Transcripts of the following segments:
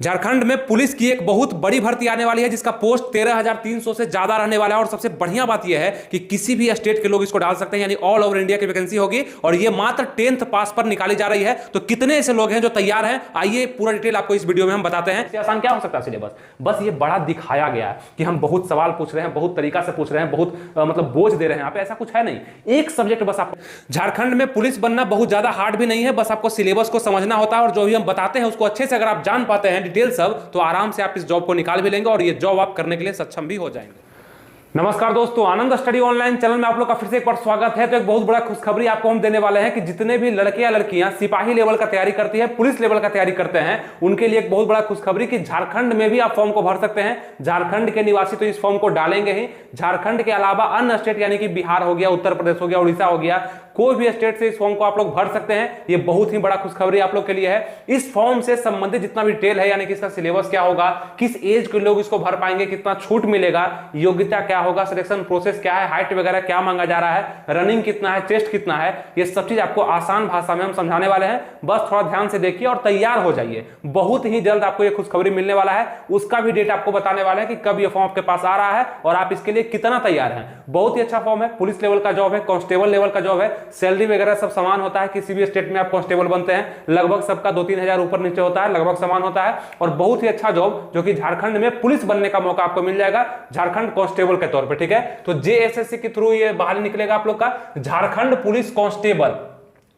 झारखंड में पुलिस की एक बहुत बड़ी भर्ती आने वाली है जिसका पोस्ट 13,300 से ज्यादा रहने वाला है। और सबसे बढ़िया बात यह है कि किसी भी स्टेट के लोग इसको डाल सकते हैं, यानी ऑल ओवर इंडिया की वैकेंसी होगी और ये मात्र 10th पास पर निकाली जा रही है। तो कितने ऐसे लोग हैं जो तैयार हैं, आइए पूरा डिटेल आपको इस वीडियो में हम बताते हैं। आसान क्या हो सकता है सिलेबस, बस ये बड़ा दिखाया गया है कि हम बहुत सवाल पूछ रहे हैं, बहुत तरीका से पूछ रहे हैं, बहुत मतलब बोझ दे रहे हैं। यहाँ पे ऐसा कुछ है नहीं, एक सब्जेक्ट बस आपको। झारखंड में पुलिस बनना बहुत ज्यादा हार्ड भी नहीं है, बस आपको सिलेबस को समझना होता है और जो भी हम बताते हैं उसको अच्छे से अगर आप जान पाते हैं डिटेल सब, तो आराम से आप इस जॉब को निकाल भी लेंगे और ये जॉब आप करने के लिए सक्षम भी हो जाएंगे। नमस्कार दोस्तों, आनंद स्टडी ऑनलाइन चैनल में आप लोग का फिर से एक बार स्वागत है। तो एक बहुत बड़ा खुशखबरी आपको हम देने वाले हैं कि जितने भी लड़के या लड़कियां सिपाही लेवल का तैयारी करती है, पुलिस लेवल का तैयारी करते हैं, उनके लिए एक बहुत बड़ा खुशखबरी कि झारखंड में भी आप फॉर्म को भर सकते हैं। झारखंड के निवासी तो इस फॉर्म को डालेंगे ही, झारखंड के अलावा अन्य स्टेट यानी कि बिहार हो गया, उत्तर प्रदेश हो गया, उड़ीसा हो गया, कोई भी स्टेट से इस फॉर्म को आप लोग भर सकते हैं। ये बहुत ही बड़ा खुशखबरी आप लोग के लिए है। इस फॉर्म से संबंधित जितना भी डिटेल है, यानी कि इसका सिलेबस क्या होगा, किस एज के लोग इसको भर पाएंगे, कितना छूट मिलेगा, योग्यता क्या होगा, सिलेक्शन प्रोसेस क्या है, हाइट वगैरह क्या मांगा जा रहा है, रनिंग कितना है, टेस्ट कितना है, ये सब चीज आपको आसान भाषा में हम समझाने वाले हैं। बस थोड़ा ध्यान से देखिए और तैयार हो जाइए। बहुत ही जल्द आपको ये खुशखबरी मिलने वाला है, उसका भी डेट आपको बताने वाले हैं कि कब ये फॉर्म आपके पास आ रहा है और आप इसके लिए कितना तैयार हैं। बहुत ही अच्छा फॉर्म है, पुलिस लेवल का जॉब है, कांस्टेबल लेवल का जॉब है, सैलरी वगैरह सब समान होता है। किसी भी स्टेट में आप कांस्टेबल बनते हैं, लगभग सबका 2-3 हजार ऊपर नीचे होता है, लगभग समान होता है। और बहुत ही अच्छा जॉब जो कि झारखंड में पुलिस बनने का मौका आपको मिल जाएगा, झारखंड कांस्टेबल के तौर पे, ठीक है। तो जेएसएससी के थ्रू ये बाहर निकलेगा आप लोग का झारखंड पुलिस कांस्टेबल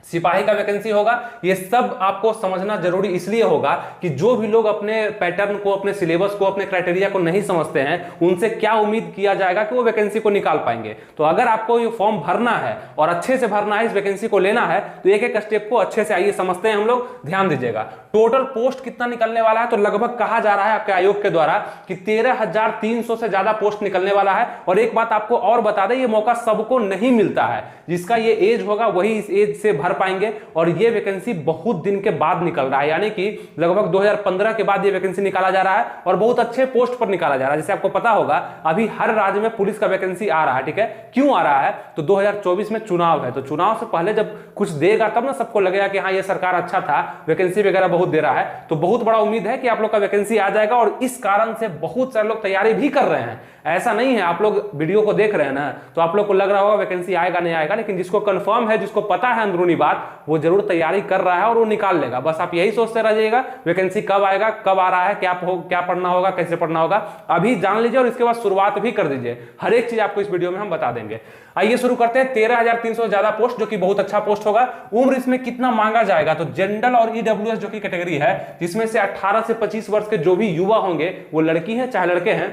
सिपाही का वैकेंसी होगा। ये सब आपको समझना जरूरी इसलिए होगा कि जो भी लोग अपने पैटर्न को, अपने सिलेबस को, अपने क्राइटेरिया को नहीं समझते हैं, उनसे क्या उम्मीद किया जाएगा कि वो वैकेंसी को निकाल पाएंगे। तो अगर आपको ये फॉर्म भरना है और अच्छे से भरना है, इस वैकेंसी को लेना है, तो एक एक स्टेप को अच्छे से आइए समझते हैं हम लोग, ध्यान दीजिएगा। टोटल पोस्ट कितना निकलने वाला है, तो लगभग कहा जा रहा है आपके आयोग के द्वारा कि 13,300 से ज्यादा पोस्ट निकलने वाला है। और एक बात आपको और बता दें, ये मौका सबको नहीं मिलता है। जिसका ये एज होगा वही इस एज से भर पाएंगे और ये वैकेंसी बहुत दिन के बाद निकल रहा है, यानी कि लगभग 2015 के बाद ये वैकेंसी निकाला जा रहा है और बहुत अच्छे पोस्ट पर निकाला जा रहा है। जैसे आपको पता होगा अभी हर राज्य में पुलिस का वैकेंसी आ रहा है, ठीक है। क्यों आ रहा है, तो 2024 में चुनाव है, तो चुनाव से पहले जब कुछ देगा तब ना सबको लगेगा कि हाँ ये सरकार अच्छा था, वैकेंसी वगैरह बहुत दे रहा है। तो बहुत बड़ा उम्मीद है कि आप लोग का वैकेंसी आ जाएगा और इस कारण से बहुत सारे लोग तैयारी भी कर रहे हैं। ऐसा नहीं है, आप लोग वीडियो को देख रहे हैं ना, तो आप लोग को लग रहा होगा वैकेंसी आएगा नहीं आएगा, लेकिन जिसको कंफर्म है, जिसको पता है अंदरूनी बात, वो जरूर तैयारी कर रहा है और वो निकाल लेगा। बस आप यही सोचते रहिएगा वैकेंसी कब आएगा, कब आ रहा है, क्या पढ़ना होगा, कैसे पढ़ना होगा, अभी जान लीजिए और इसके बाद शुरुआत भी कर दीजिए। हर एक चीज आपको इस वीडियो में हम बता देंगे। आइए शुरू करते हैं। 13,300 ज्यादा पोस्ट, जो कि बहुत अच्छा पोस्ट होगा। उम्र इसमें कितना मांगा जाएगा, तो जनरल और ईडब्ल्यूएस जो की कैटेगरी है, जिसमें से 18 से 25 वर्ष के जो भी युवा होंगे, वो लड़की है चाहे लड़के हैं,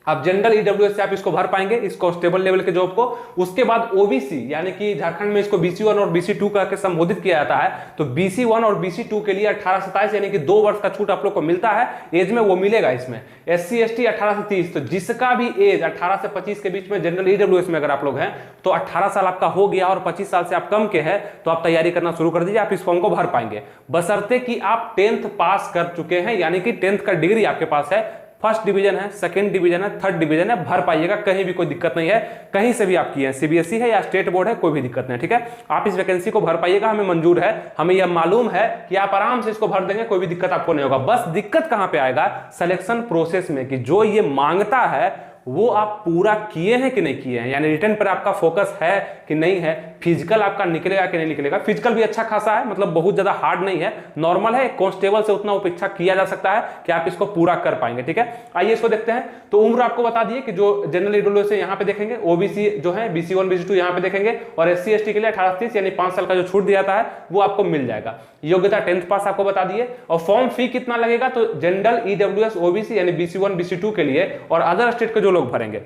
आप जनरल ईडब्ल्यूएस से आप इसको भर पाएंगे, इस कांस्टेबल लेवल के जॉब को। उसके बाद ओबीसी, यानी कि झारखंड में इसको BC1 और BC2 करके संबोधित किया जाता है, तो BC1 और BC2 के लिए 18 से 27 यानी कि 2 वर्ष का छूट आप लोग को मिलता है एज में, वो मिलेगा इसमें। SC ST 18 से 30, तो जिसका भी एज 18 से 25 के बीच में जनरल ईडब्ल्यूएस में अगर आप लोग हैं, तो 18 साल आपका हो गया और 25 साल से आप कम के हैं, तो आप तैयारी करना शुरू कर दीजिए, आप इस फॉर्म को भर पाएंगे। बशर्ते कि आप 10th पास कर चुके हैं, यानी कि 10th का डिग्री आपके पास है, फर्स्ट डिवीजन है, सेकंड डिवीजन है, थर्ड डिवीजन है, भर पाइएगा, कहीं भी कोई दिक्कत नहीं है। कहीं से भी आप किए हैं, CBSE है या स्टेट बोर्ड है, कोई भी दिक्कत नहीं, ठीक है। आप इस वैकेंसी को भर पाइएगा, हमें मंजूर है, हमें यह मालूम है कि आप आराम से इसको भर देंगे, कोई भी दिक्कत आपको नहीं होगा। बस दिक्कत कहां पे आएगा, सिलेक्शन प्रोसेस में, कि जो ये मांगता है वो आप पूरा किए हैं कि नहीं किए हैं, यानी रिटर्न पर आपका फोकस है कि नहीं है, फिजिकल आपका निकलेगा कि नहीं निकलेगा। फिजिकल भी अच्छा खासा है, मतलब बहुत ज्यादा हार्ड नहीं है, नॉर्मल है, कांस्टेबल से उतना अपेक्षा किया जा सकता है कि आप इसको पूरा कर पाएंगे, ठीक है। आइए इसको देखते हैं। तो उम्र आपको बता दिए कि जो जनरल ईडब्ल्यूएस से यहाँ पे देखेंगे, ओबीसी जो है BC1 BC2 यहाँ पे देखेंगे, और SC ST के लिए 18 से 30 यानी 5 साल का जो छूट दिया जाता है वो आपको मिल जाएगा। योग्यता 10th पास आपको बता दिए। और फॉर्म फी कितना लगेगा, तो जनरल ईडब्ल्यूएस OBC यानी BC1 BC2 के लिए और अदर स्टेट के जो लोग भरेंगे।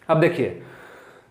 अब देखिए,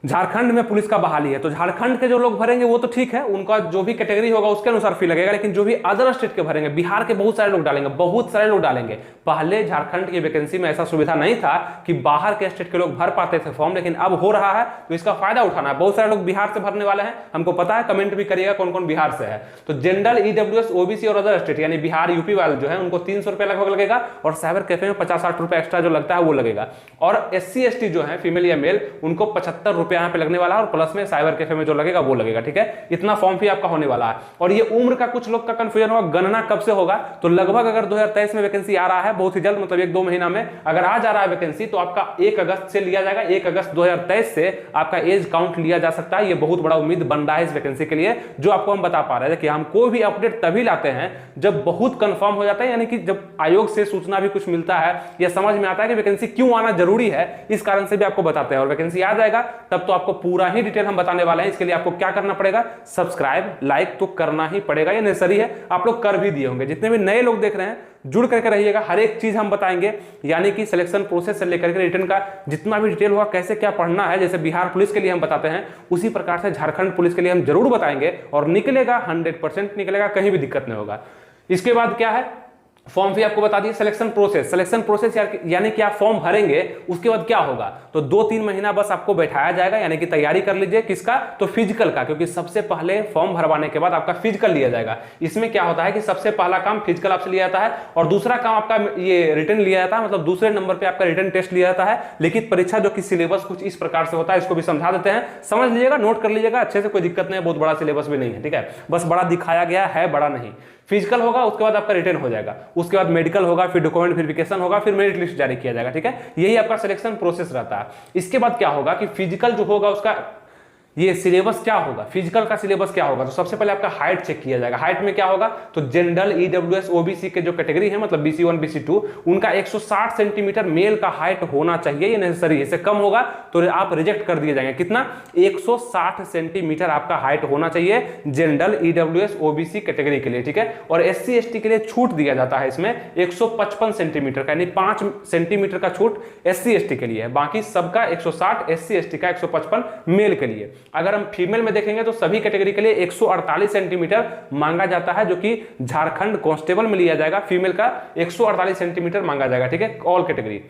झारखंड में पुलिस का बहाली है, तो झारखंड के जो लोग भरेंगे वो तो ठीक है, उनका जो भी कैटेगरी होगा उसके अनुसार फी लगेगा। लेकिन जो भी अदर स्टेट के भरेंगे, बिहार के बहुत सारे लोग डालेंगे, बहुत सारे लोग डालेंगे। पहले झारखंड की वैकेंसी में ऐसा सुविधा नहीं था कि बाहर के स्टेट के लोग भर पाते थे फॉर्म, लेकिन अब हो रहा है, तो इसका फायदा उठाना है। बहुत सारे लोग बिहार से भरने वाले हैं, हमको पता है, कमेंट भी करिएगा कौन कौन बिहार से है। तो जनरल ईडब्ल्यूएस OBC और अदर स्टेट यानी बिहार यूपी वाले जो है, उनको 300 रुपए लगभग लगेगा, और साइबर कैफे में 50-60 रुपए एक्स्ट्रा जो लगता है वो लगेगा। और SC ST जो है, फीमेल या मेल, उनको 75 रुपया यहाँ पे लगने वाला है और प्लस में साइबर कैफे में जो लगेगा वो लगेगा, ठीक है। इतना फॉर्म फी आपका होने वाला है। और ये उम्र का कुछ लोग का कंफ्यूजन होगा, गणना कब से होगा, तो लगभग अगर 2023 में वैकेंसी आ रहा है बहुत ही जल्द, मतलब 1-2 महीना में अगर आ जा रहा है वैकेंसी, तो आपका 1 अगस्त से लिया जाएगा। 1 अगस्त 2023 से आपका एज काउंट लिया जा सकता है। ये बहुत बड़ा उम्मीद बन रहा है इस वैकेंसी के लिए, जो आपको हम बता पा रहे हैं कि हम कोई भी अपडेट तभी लाते हैं जब बहुत कंफर्म हो जाता है, यानी कि जब आयोग से सूचना भी कुछ मिलता है या समझ में आता है कि वैकेंसी क्यों आना जरूरी है, इस कारण से भी आपको बताते हैं। और वैकेंसी आ जाएगा तब तो आपको पूरा ही डिटेल हम बताने वाले हैं। इसके लिए आपको क्या करना पड़ेगा, सब्सक्राइब लाइक तो करना ही पड़ेगा, ये नेसेसरी है। आप लोग कर भी दिए होंगे। जितने भी नए लोग देख रहे हैं जुड़ करके रहिएगा, हर एक चीज हम बताएंगे, यानी कि सिलेक्शन प्रोसेस से लेकर के रिटर्न का जितना भी डिटेल होगा, कैसे क्या पढ़ना है, जैसे बिहार पुलिस के लिए हम बताते हैं उसी प्रकार से झारखंड पुलिस के लिए हम जरूर बताएंगे और निकलेगा 100% निकलेगा, कहीं भी दिक्कत नहीं होगा। इसके बाद क्या है, फॉर्म फी आपको बता दिए। सिलेक्शन प्रोसेस यानी कि आप फॉर्म भरेंगे उसके बाद क्या होगा, तो 2-3 महीना बस आपको बैठाया जाएगा, यानी कि तैयारी कर लीजिए। किसका, तो फिजिकल का, क्योंकि सबसे पहले फॉर्म भरवाने के बाद आपका फिजिकल लिया जाएगा। इसमें क्या होता है कि सबसे पहला काम फिजिकल आपसे लिया जाता है और दूसरा काम आपका ये रिटर्न लिया जाता है, मतलब दूसरे नंबर पर आपका रिटर्न टेस्ट लिया जाता है। लिखित परीक्षा जो कि सिलेबस कुछ इस प्रकार से होता है, इसको भी समझा देते हैं, समझ लीजिएगा, नोट कर लीजिएगा अच्छे से, कोई दिक्कत नहीं है। बहुत बड़ा सिलेबस भी नहीं है, ठीक है, बस बड़ा दिखाया गया है, बड़ा नहीं। फिजिकल होगा, उसके बाद आपका रिटर्न हो जाएगा, उसके बाद मेडिकल होगा, फिर डॉक्यूमेंट वेरिफिकेशन होगा, फिर मेरिट लिस्ट जारी किया जाएगा, ठीक है। यही आपका सिलेक्शन प्रोसेस रहता है। इसके बाद क्या होगा कि फिजिकल जो होगा उसका ये सिलेबस क्या होगा, फिजिकल का सिलेबस क्या होगा, तो सबसे पहले आपका हाइट चेक किया जाएगा। हाइट में क्या होगा, तो जनरल, ईडब्ल्यूएस, ओबीसी के जो कैटेगरी है, मतलब BC1 BC2, उनका 160 सेंटीमीटर मेल का हाइट होना चाहिए, ये नेसेसरी है। इससे कम होगा तो आप रिजेक्ट कर दिए जाएंगे। कितना, 160 सेंटीमीटर आपका हाइट होना चाहिए जनरल, ईडब्ल्यूएस, ओबीसी कैटेगरी के लिए, ठीक है। और SC ST के लिए छूट दिया जाता है इसमें 155 सेंटीमीटर का, यानी 5 सेंटीमीटर का छूट SC ST के लिए है, बाकी सबका 160, SC ST का 155 मेल के लिए। अगर हम फीमेल में देखेंगे तो सभी कैटेगरी के लिए 148 सेंटीमीटर मांगा जाता है, जो कि झारखंड कांस्टेबल में लिया जाएगा। फीमेल का 148 सेंटीमीटर मांगा जाएगा, ठीक है, ऑल कैटेगरी।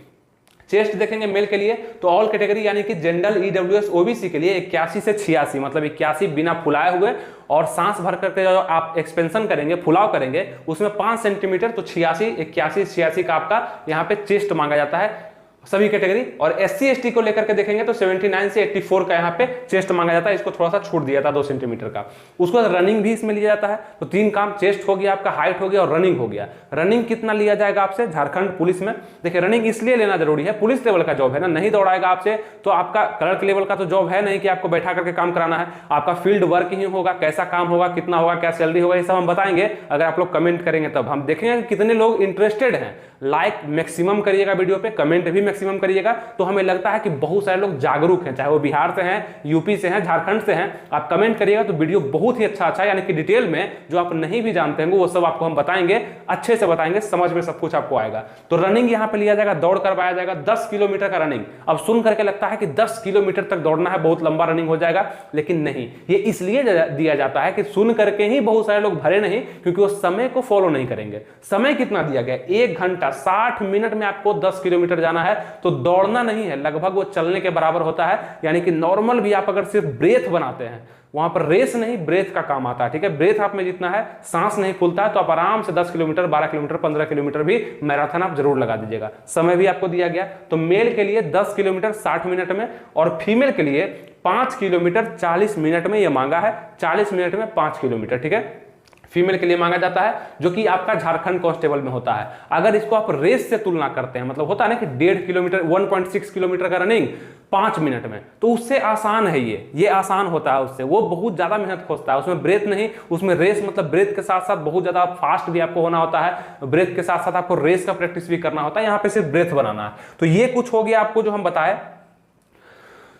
चेस्ट देखेंगे मेल के लिए तो ऑल कैटेगरी यानी कि जनरल, ईडब्ल्यूएस, ओबीसी के लिए 81 से 86, मतलब 81 बिना फुलाए हुए, और सांस भर करके जो आप एक्सपेंशन करेंगे, फुलाव करेंगे, उसमें 5 सेंटीमीटर, तो 86, 81, 86 का आपका यहाँ पे चेस्ट मांगा जाता है सभी कैटेगरी। और SC ST को लेकर के देखेंगे तो 79 से 84 का यहाँ पे चेस्ट मांगा जाता है, इसको थोड़ा सा छूट दिया था 2 सेंटीमीटर का। उसको रनिंग भी इसमें लिया जाता है। तो 3 काम, चेस्ट हो गया आपका, हाइट हो गया और रनिंग हो गया। रनिंग कितना लिया जाएगा आपसे झारखंड पुलिस में, देखिए रनिंग इसलिए लेना जरूरी है, पुलिस लेवल का जॉब है ना, नहीं दौड़ाएगा आपसे तो आपका क्लर्क लेवल का तो जॉब है नहीं कि आपको बैठा करके काम कराना है, आपका फील्ड वर्क ही होगा। कैसा काम होगा, कितना होगा, क्या सैलरी होगा, ये सब हम बताएंगे अगर आप लोग कमेंट करेंगे तब। हम देखेंगे कितने लोग इंटरेस्टेड हैं। लाइक मैक्सिमम करिएगा वीडियो पे, कमेंट भी मैक्सिमम करिएगा, तो हमें लगता है कि बहुत सारे लोग जागरूक हैं, चाहे वो बिहार से हैं, यूपी से हैं, झारखंड से हैं। आप कमेंट करिएगा तो वीडियो बहुत ही अच्छा है, यानी कि डिटेल में जो आप नहीं भी जानते हैं वो सब आपको हम बताएंगे, अच्छे से बताएंगे, समझ में सब कुछ आपको आएगा। तो रनिंग यहाँ पे लिया जाएगा, दौड़ करवाया जाएगा 10 किलोमीटर का रनिंग। अब सुन करके लगता है कि 10 किलोमीटर तक दौड़ना है, बहुत लंबा रनिंग हो जाएगा, लेकिन नहीं, ये इसलिए दिया जाता है कि सुन करके ही बहुत सारे लोग भरे नहीं, क्योंकि वो समय को फॉलो नहीं करेंगे। समय कितना दिया गया, 1 घंटा 60 मिनट में आपको 10 किलोमीटर जाना है, तो दौड़ना नहीं है, लगभग वो चलने के बराबर होता है। यानी कि नॉर्मल भी आप अगर सिर्फ ब्रेथ बनाते हैं, वहां पर रेस नहीं, ब्रेथ का काम आता है, ठीक है। ब्रेथ आप में जितना है, सांस नहीं फूलता है, तो आप आराम से 10 किलोमीटर, 12 किलोमीटर, 15 किलोमीटर भी मैराथन आप जरूर लगा दीजिएगा। समय भी आपको दिया गया, तो मेल के लिए 10 किलोमीटर 60 मिनट में, और फीमेल के लिए 5 किलोमीटर 40 मिनट में। यह मांगा है 40 मिनट में 5 किलोमीटर, ठीक है, फीमेल के लिए मांगा जाता है, जो कि आपका झारखंड कांस्टेबल में होता है। अगर इसको आप रेस से तुलना करते हैं, मतलब होता है ना कि 1.5 किलोमीटर, 1.6 किलोमीटर का रनिंग 5 मिनट में, तो उससे आसान है, ये आसान होता है उससे। वो बहुत ज्यादा मेहनत खोजता है, उसमें ब्रेथ नहीं, उसमें रेस, मतलब ब्रेथ के साथ साथ बहुत ज्यादा फास्ट भी आपको होना होता है, ब्रेथ के साथ साथ आपको रेस का प्रैक्टिस भी करना होता है। यहाँ पे सिर्फ ब्रेथ बनाना है। तो ये कुछ हो गया आपको जो हम बताए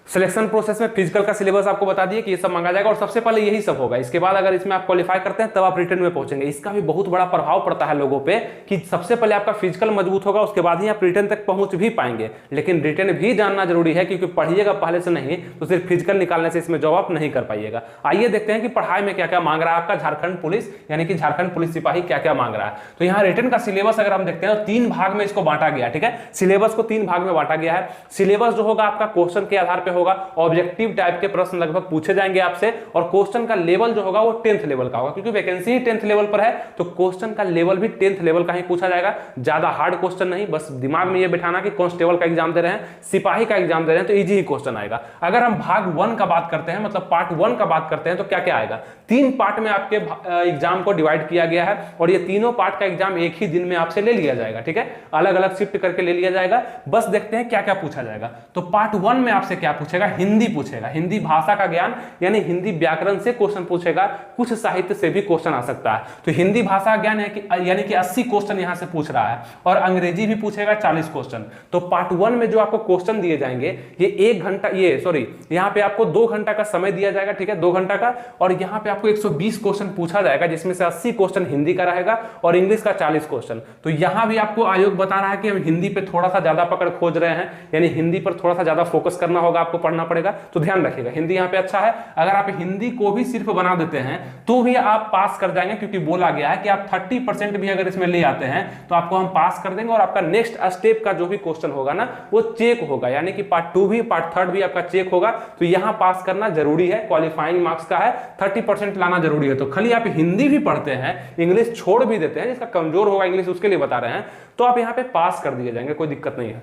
सिलेक्शन प्रोसेस में। फिजिकल का सिलेबस आपको बता दिए कि ये सब मांगा जाएगा, और सबसे पहले यही सब होगा। इसके बाद अगर इसमें आप क्वालिफाई करते हैं तब आप रिटर्न में पहुंचेंगे। इसका भी बहुत बड़ा प्रभाव पड़ता है लोगों पे कि सबसे पहले आपका फिजिकल मजबूत होगा, उसके बाद ही आप रिटर्न तक पहुंच भी पाएंगे। लेकिन रिटर्न भी जानना जरूरी है, क्योंकि पढ़िएगा पहले से नहीं तो सिर्फ फिजिकल निकालने से इसमें जॉब आप नहीं कर पाइएगा। आइए देखते हैं कि पढ़ाई में क्या क्या मांग रहा है आपका झारखंड पुलिस, यानी कि झारखंड पुलिस सिपाही क्या क्या मांग रहा है। तो यहाँ रिटर्न का सिलेबस अगर हम देखते हैं तो 3 भाग में इसको बांटा गया, ठीक है। सिलेबस को 3 भाग में बांटा गया है। सिलेबस जो होगा आपका क्वेश्चन के आधार पर होगा, ऑब्जेक्टिव टाइप के प्रश्न लगभग पूछे जाएंगे आपसे, और क्वेश्चन का लेवल जो होगा वो 10th लेवल का होगा, क्योंकि वैकेंसी ही 10th लेवल पर है तो क्वेश्चन का लेवल भी 10th लेवल का ही पूछा जाएगा। ज्यादा हार्ड क्वेश्चन नहीं, बस दिमाग में ये बैठाना कि कांस्टेबल का एग्जाम दे रहे हैं, सिपाही का एग्जाम दे रहे हैं तो इजी ही क्वेश्चन आएगा। अगर हम भाग 1 का बात करते हैं, मतलब पार्ट 1 का बात करते हैं, तो क्या क्या आएगा। 3 पार्ट में आपके एग्जाम को डिवाइड किया गया है और ये तीनों पार्ट का एग्जाम एक ही दिन में आपसे ले लिया जाएगा, ठीक है, अलग अलग शिफ्ट करके ले लिया जाएगा। बस देखते हैं क्या क्या पूछा जाएगा। तो पार्ट 1 में आपसे क्या पूछेगा, हिंदी पूछेगा, हिंदी भाषा का ज्ञान यानी हिंदी व्याकरण से क्वेश्चन पूछेगा, कुछ साहित्य से भी क्वेश्चन आ सकता है। तो हिंदी भाषा ज्ञान यानी कि 80 क्वेश्चन यहां से पूछ रहा है, और अंग्रेजी भी पूछेगा 40 क्वेश्चन। तो पार्ट 1 में जो आपको क्वेश्चन दिए जाएंगे ये 1 घंटा, यहाँ पे आपको 2 घंटा का समय दिया जाएगा, ठीक है, 2 घंटा का, और यहाँ पे आपको 120 क्वेश्चन पूछा जाएगा, जिसमें से 80 क्वेश्चन हिंदी का रहेगा और इंग्लिश का 40 क्वेश्चन। तो यहां भी आपको आयोग बता रहा है कि हम हिंदी पे थोड़ा सा ज्यादा पकड़ खोज रहे हैं, यानी हिंदी पर थोड़ा सा ज्यादा फोकस करना होगा, आपको पढ़ना पड़ेगा। तो ध्यान रखिएगा, हिंदी यहाँ पे अच्छा है। अगर आप हिंदी को भी सिर्फ बना देते हैं तो भी आप पास कर जाएंगे, क्योंकि बोला गया है कि आप 30% भी अगर इसमें ले आते हैं तो आपको हम पास कर देंगे, और आपका नेक्स्ट स्टेप का जो भी क्वेश्चन होगा ना वो चेक होगा, यानी कि पार्ट 2 भी पार्ट 3 भी आपका चेक होगा। तो यहां पास करना जरूरी है, क्वालिफाइंग मार्क्स का है, 30% लाना जरूरी है। तो खाली आप हिंदी भी पढ़ते हैं, इंग्लिश छोड़ भी देते हैं, जिसका कमजोर होगा इंग्लिश उसके लिए बता रहे हैं, तो आप यहाँ पे पास कर दिए जाएंगे, कोई दिक्कत नहीं है।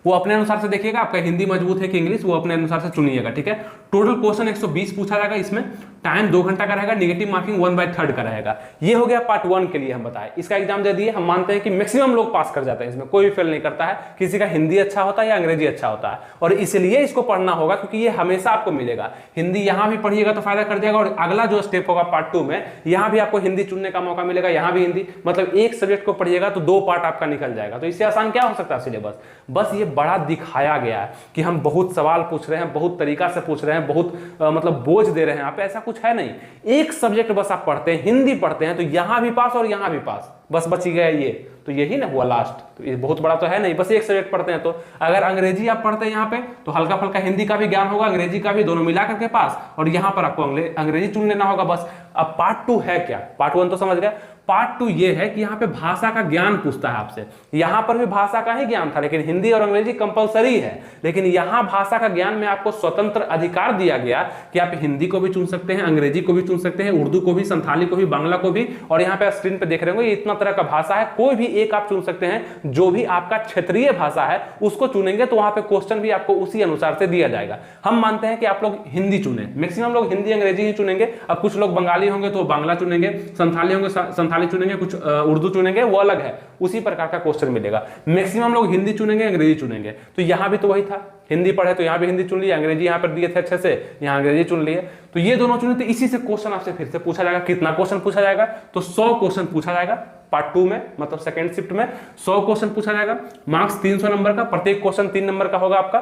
वो अपने अनुसार से देखिएगा, आपका हिंदी मजबूत है कि इंग्लिश, वो अपने अनुसार से चुनिएगा, ठीक है। टोटल क्वेश्चन 120 पूछा जाएगा, इसमें टाइम 2 घंटा का रहेगा, नेगेटिव मार्किंग 1/3 का रहेगा। ये हो गया पार्ट 1 के लिए हम बताएं। इसका एग्जाम दे दिए, हम मानते हैं कि मैक्सिमम लोग पास कर जाते हैं, इसमें कोई भी फेल नहीं करता है, किसी का हिंदी अच्छा होता है या अंग्रेजी अच्छा होता है, और इसलिए इसको पढ़ना होगा क्योंकि ये हमेशा आपको मिलेगा। हिंदी यहां भी पढ़िएगा तो फायदा कर जाएगा, और अगला जो स्टेप होगा पार्ट 2 में, यहां भी आपको हिंदी चुनने का मौका मिलेगा, यहां भी हिंदी, मतलब एक सब्जेक्ट को पढ़िएगा तो 2 पार्ट आपका निकल जाएगा। तो इससे आसान क्या हो सकता है सिलेबस, बस ये बड़ा दिखाया गया है कि हम बहुत सवाल पूछ रहे हैं, बहुत तरीका से पूछ रहे हैं, बहुत मतलब बोझ दे रहे हैं आप, ऐसा कुछ है नहीं। एक सब्जेक्ट बस आप पढ़ते हैं, हिंदी पढ़ते हैं, तो यहां भी पास और यहां भी पास, बस बच गया ये, तो यही ना हुआ लास्ट। तो ये बहुत बड़ा तो है नहीं, बस एक सब्जेक्ट पढ़ते हैं। तो अगर अंग्रेजी आप पढ़ते हैं यहाँ पे तो हल्का फुल्का हिंदी का भी ज्ञान होगा, अंग्रेजी का भी, दोनों मिला करके पास, और यहाँ पर आपको अंग्रेजी चुन लेना होगा बस। अब पार्ट 2 है क्या, पार्ट 1 तो समझ गए, पार्ट 2 ये है कि यहाँ पे भाषा का ज्ञान पूछता है आपसे। यहाँ पर भी भाषा का ही ज्ञान था, लेकिन हिंदी और अंग्रेजी कंपलसरी है, लेकिन यहाँ भाषा का ज्ञान में आपको स्वतंत्र अधिकार दिया गया कि आप हिंदी को भी चुन सकते हैं, अंग्रेजी को भी चुन सकते हैं, उर्दू को भी, संथाली को भी, बांग्ला को भी, और यहाँ पे स्क्रीन पे देख रहे होंगे ये इतना तरह का भाषा है, कोई भी एक आप चुन सकते हैं। जो भी आपका क्षेत्रीय भाषा है उसको चुनेंगे तो वहां पे क्वेश्चन भी आपको उसी अनुसार से दिया जाएगा। हम मानते हैं कि आप लोग हिंदी चुने, मैक्सिमम लोग हिंदी अंग्रेजी ही चुनेंगे। अब कुछ लोग बंगाली होंगे तो बांग्ला चुनेंगे, संथाली होंगे संथाली चुनेंगे, कुछ उर्दू चुनेंगे, वो अलग है, उसी प्रकार का क्वेश्चन मिलेगा। मैक्सिमम लोग हिंदी चुनेंगे, अंग्रेजी चुनेंगे। तो यहां भी तो वही था, हिंदी पढ़े तो यहां भी हिंदी चुन लिया, अंग्रेजी यहां पर दिए थे अच्छे से, यहां अंग्रेजी चुन लिए, तो ये दोनों चुने। तो इसी से क्वेश्चन आपसे फिर से पूछा जाएगा। कितना क्वेश्चन पूछा जाएगा, तो 100 क्वेश्चन पूछा जाएगा पार्ट 2 में, मतलब सेकंड शिफ्ट में 100 क्वेश्चन पूछा जाएगा। मार्क्स 300 नंबर का, प्रत्येक क्वेश्चन 3 नंबर का होगा आपका।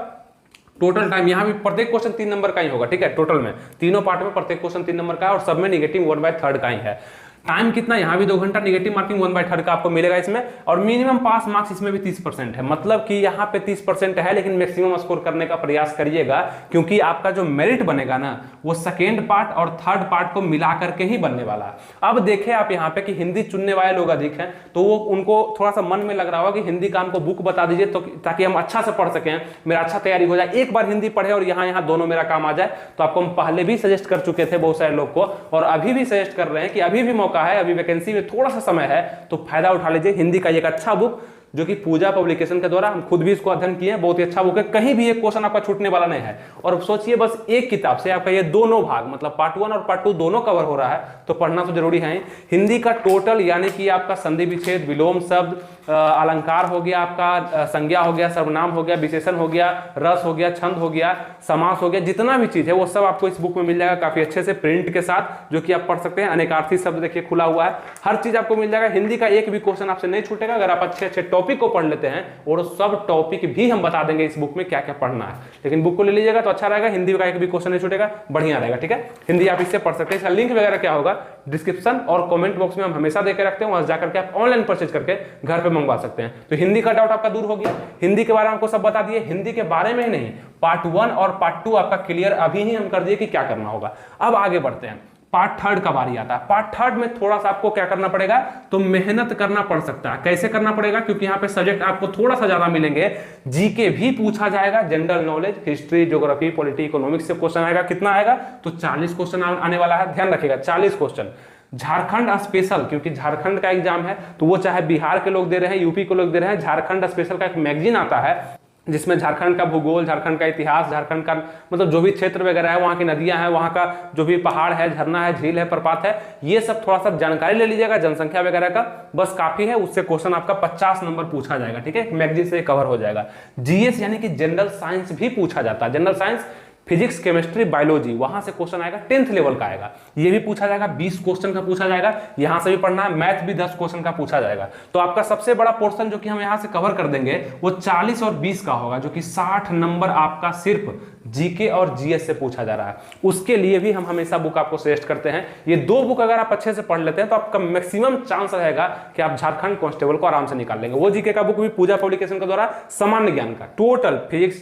टोटल टाइम यहाँ भी प्रत्येक क्वेश्चन 3 नंबर का ही होगा, ठीक है, टोटल में तीनों पार्ट में प्रत्येक क्वेश्चन 3 नंबर का है, और सब में नेगेटिव 1/3 का ही है। टाइम कितना, यहाँ भी 2 घंटा, नेगेटिव मार्किंग 1/3 का आपको मिलेगा इसमें, और मिनिमम पास मार्क्स इसमें भी 30% है, मतलब कि यहाँ पे 30% है, लेकिन मैक्सिमम स्कोर करने का प्रयास करिएगा, क्योंकि आपका जो मेरिट बनेगा ना वो सेकेंड पार्ट और थर्ड पार्ट को मिला करके ही बनने वाला है। अब देखें आप यहाँ पे कि हिंदी चुनने वाले लोग अधिक हैं, तो वो उनको थोड़ा सा मन में लग रहा होगा कि हिंदी का हमको बुक बता दीजिए, तो ताकि हम अच्छा से पढ़ सकें, मेरा अच्छा तैयारी हो जाए, एक बार हिंदी पढ़े और यहाँ दोनों मेरा काम आ जाए। तो आपको हम पहले भी सजेस्ट कर चुके थे बहुत सारे लोग को, और अभी भी सजेस्ट कर रहे हैं कि अभी भी मौका है, अभी वैकेंसी में थोड़ा सा समय है, तो फायदा उठा लीजिए। हिंदी का एक अच्छा बुक जो कि पूजा पब्लिकेशन के द्वारा, हम खुद भी इसको अध्ययन किए हैं, बहुत ही अच्छा बुक है, कहीं भी एक क्वेश्चन आपका छूटने वाला नहीं है। और सोचिए बस एक किताब से आपका ये दोनों भाग, मतलब पार्ट 1 और पार्ट 2 दोनों कवर हो रहा है, तो पढ़ना तो जरूरी है। हिंदी का टोटल यानी कि आपका संधि विच्छेद, विलोम शब्द, अलंकार हो गया, आपका संज्ञा हो गया, सर्वनाम हो गया, विशेषण हो गया, रस हो गया, छंद हो गया, समास हो गया, जितना भी चीज है वो सब आपको इस बुक में मिल जाएगा, काफी अच्छे से प्रिंट के साथ, जो कि आप पढ़ सकते हैं। अनेकार्थी शब्द देखिए खुला हुआ है, हर चीज आपको मिल जाएगा। हिंदी का एक भी क्वेश्चन आपसे नहीं छूटेगा अगर आप अच्छे अच्छे टॉपिक को पढ़ लेते हैं, और सब टॉपिक भी हम बता देंगे इस बुक में क्या क्या पढ़ना है। लेकिन बुक को ले लीजिएगा तो अच्छा रहेगा, हिंदी का एक भी क्वेश्चन नहीं छूटेगा, बढ़िया रहेगा, ठीक है। हिंदी आप इससे पढ़ सकते हैं। इसका लिंक वगैरह क्या होगा डिस्क्रिप्शन और कमेंट बॉक्स में हम हमेशा देकर रखते हैं, वहां जाकर के आप ऑनलाइन परचेज करके घर पे मंगवा सकते हैं। तो हिंदी का डाउट आपका दूर हो गया, हिंदी के बारे में आपको सब बता दिए। हिंदी के बारे में ही नहीं, पार्ट 1 और पार्ट 2 आपका क्लियर अभी ही हम कर दिए कि क्या करना होगा। अब आगे बढ़ते हैं। पार्ट थर्ड का बारी आता है। पार्ट थर्ड में थोड़ा सा आपको क्या करना पड़ेगा, तो मेहनत करना पड़ सकता है। कैसे करना पड़ेगा, क्योंकि यहाँ पे सब्जेक्ट आपको थोड़ा सा ज्यादा मिलेंगे। जीके भी पूछा जाएगा, general knowledge, history, geography, polity, economics से क्वेश्चन आएगा। कितना आएगा, तो 40 क्वेश्चन आने वाला है, ध्यान रखिएगा 40 क्वेश्चन। झारखंड स्पेशल, क्योंकि झारखंड का एग्जाम है, तो वो चाहे बिहार के लोग दे रहे हैं, यूपी के लोग दे रहे हैं, झारखंड स्पेशल का एक मैगजीन आता है जिसमें झारखंड का भूगोल, झारखंड का इतिहास, झारखंड का मतलब जो भी क्षेत्र वगैरह है, वहाँ की नदियां हैं, वहाँ का जो भी पहाड़ है, झरना है, झील है, प्रपात है, ये सब थोड़ा सा जानकारी ले लीजिएगा, जनसंख्या वगैरह का, बस काफी है। उससे क्वेश्चन आपका 50 नंबर पूछा जाएगा, ठीक है, मैगजीन से कवर हो जाएगा। जीएस यानी कि जनरल साइंस भी पूछा जाता है, general science, physics, chemistry, biology, वहां से क्वेश्चन आएगा, 10th लेवल का आएगा, ये भी पूछा जाएगा, 20 क्वेश्चन का पूछा जाएगा, यहां से भी पढ़ना है। मैथ भी 10 क्वेश्चन का पूछा जाएगा। तो आपका सबसे बड़ा पोर्शन जो कि हम यहां से कवर कर देंगे वो 40 और 20 का होगा, जो कि 60 नंबर आपका सिर्फ जीके और जीएस से पूछा जा रहा है। उसके लिए भी हम हमेशा बुक आपको सजेस्ट करते हैं। ये 2 बुक अगर आप अच्छे से पढ़ लेते हैं तो आपका मैक्सिमम चांस रहेगा कि आप झारखंड कांस्टेबल को आराम से निकाल लेंगे। वो जीके का बुक भी पूजा पब्लिकेशन के द्वारा सामान्य ज्ञान का total physics,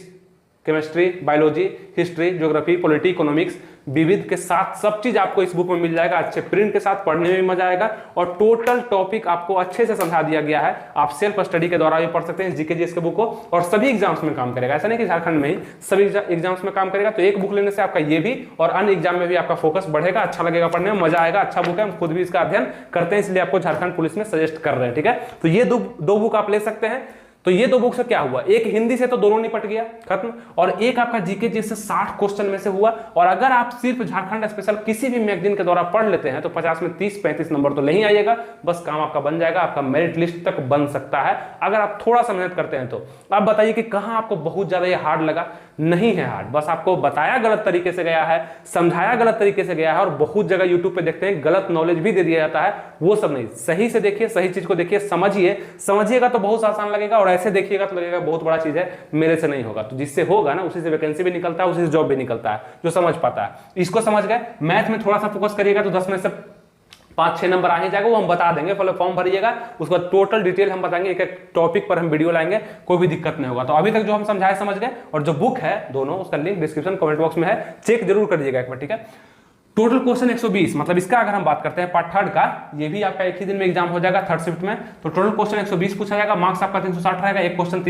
chemistry, biology, history, geography, polity, economics, विविध के साथ सब चीज आपको इस बुक में मिल जाएगा। अच्छे प्रिंट के साथ पढ़ने में भी मजा आएगा और टोटल टॉपिक आपको अच्छे से समझा दिया गया है। आप सेल्फ स्टडी के द्वारा भी पढ़ सकते हैं जीके जीएस के बुक को, और सभी एग्जाम्स में काम करेगा। ऐसा नहीं कि झारखंड में ही, सभी एग्जाम्स में काम करेगा। तो एक बुक लेने से आपका ये भी और अन्य एग्जाम में भी आपका फोकस बढ़ेगा, अच्छा लगेगा पढ़ने में, मजा आएगा। अच्छा बुक है, हम खुद भी इसका अध्ययन करते हैं, इसलिए आपको झारखंड पुलिस में सजेस्ट कर रहे हैं, ठीक है। तो ये दो बुक आप ले सकते हैं। तो ये 2 बुक से क्या हुआ, एक हिंदी से तो दोनों निपट गया, खत्म, और एक आपका जीके जिससे 60 क्वेश्चन में से हुआ। और अगर आप सिर्फ झारखंड स्पेशल किसी भी मैगजीन के द्वारा पढ़ लेते हैं तो 50 में 30-35 नंबर तो नहीं आइएगा, बस काम आपका बन जाएगा, आपका मेरिट लिस्ट तक बन सकता है अगर आप थोड़ा सा मेहनत करते हैं। तो आप बताइए कि कहां आपको बहुत ज्यादा ये हार्ड लगा। नहीं है हार्ड, बस आपको बताया गलत तरीके से गया है, समझाया गलत तरीके से गया है, और बहुत जगह यूट्यूब पे देखते हैं गलत नॉलेज भी दे दिया जाता है। वो सब नहीं, सही से देखिए, सही चीज को देखिए, समझिएगा तो बहुत आसान लगेगा, और ऐसे देखिएगा तो लगेगा बहुत बड़ा चीज है, मेरे से नहीं होगा। तो जिससे होगा ना, उसी से वैकेंसी भी निकलता है, उसी से जॉब भी निकलता है, जो समझ पाता है। इसको समझ गए। मैथ में थोड़ा सा फोकस करिएगा तो 10 में से 5-6 नंबर आ ही जाएगा, वो हम बता देंगे। पहले फॉर्म भरिएगा, उसके बाद टोटल डिटेल हम बताएंगे, एक एक टॉपिक पर हम वीडियो लाएंगे, कोई भी दिक्कत नहीं होगा। तो अभी तक जो हम समझाए समझ गए। और जो बुक है दोनों, उसका लिंक डिस्क्रिप्शन कमेंट बॉक्स में है, चेक जरूर कर लीजिएगा एक बार, ठीक है। टोटल क्वेश्चन 120, मतलब इसका अगर हम बात करते हैं पार्ट थर्ड का, ये भी आपका एक ही दिन में एग्जाम हो जाएगा थर्ड शिफ्ट में। तो टोटल क्वेश्चन 120 पूछा जाएगा, मार्क्स आपका 360 रहेगा, एक क्वेश्चन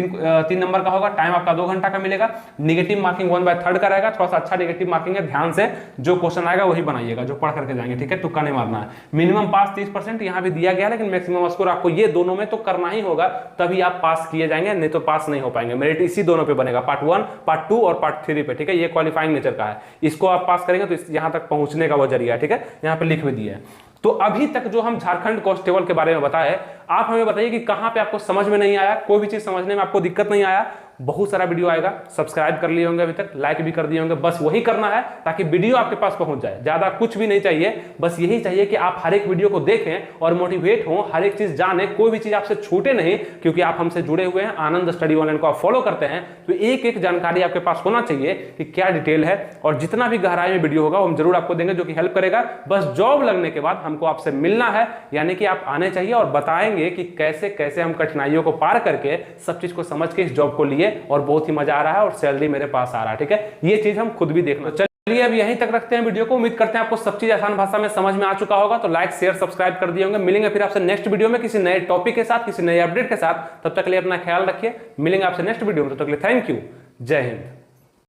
3 नंबर का होगा, टाइम आपका 2 घंटा का मिलेगा। नेगेटिव मार्किंग 1/3 का रहेगा, थोड़ा सा अच्छा नेगेटिव मार्किंग है, ध्यान से जो क्वेश्चन आएगा वही बनाइएगा, जो पढ़ करके जाएंगे, ठीक है, तुक्का नहीं मारना है। मिनिमम पास 30% यहाँ भी दिया गया, लेकिन मैक्सिमम स्कोर आपको ये दोनों में तो करना ही होगा, तभी आप पास किए जाएंगे, नहीं तो पास नहीं हो पाएंगे। मेरिट इसी दोनों पे बनेगा, पार्ट 1, पार्ट 2 और पार्ट 3 पे, ठीक है। ये क्वालिफाइंग नेचर का है, इसको आप पास करेंगे तो यहाँ तक पहुंचने का वो जरिया है, ठीक है। यहाँ पे लिख भी दिया है। तो अभी तक जो हम झारखंड कांस्टेबल के बारे में बताए, आप हमें बताइए कि कहां पे आपको समझ में नहीं आया, कोई भी चीज समझने में आपको दिक्कत नहीं आया। बहुत सारा वीडियो आएगा, सब्सक्राइब कर लिए होंगे अभी तक, लाइक भी कर दिए होंगे, बस वही करना है ताकि वीडियो आपके पास पहुंच जाए। ज्यादा कुछ भी नहीं चाहिए, बस यही चाहिए कि आप हर एक वीडियो को देखें और मोटिवेट हो, हर एक चीज जाने, कोई भी चीज आपसे छूटे नहीं, क्योंकि आप हमसे जुड़े हुए हैं, आनंद स्टडी ऑनलाइन को आप फॉलो करते हैं, तो एक एक जानकारी आपके पास होना चाहिए कि क्या डिटेल है, और जितना भी गहराई में वीडियो होगा हम जरूर आपको देंगे, जो कि हेल्प करेगा। बस जॉब लगने के बाद हमको आपसे मिलना है, यानी कि आप आने चाहिए और बताएंगे कि कैसे कैसे हम कठिनाइयों को पार करके सब चीज को समझ के इस जॉब को लिए, और बहुत ही मजा आ रहा है और सैलरी मेरे पास आ रहा है, ठीक है। ये चीज हम खुद भी देखना। चलिए अब यहीं तक रखते हैं वीडियो को। उम्मीद करते हैं आपको सब चीज आसान भाषा में समझ में आ चुका होगा। तो लाइक, शेयर, सब्सक्राइब कर दिए होंगे। मिलेंगे फिर आपसे नेक्स्ट वीडियो में किसी नए टॉपिक के साथ, किसी नए अपडेट के साथ। तब तक के लिए अपना ख्याल रखिए, मिलेंगे आपसे नेक्स्ट वीडियो में। तब तक के लिए थैंक यू, जय हिंद।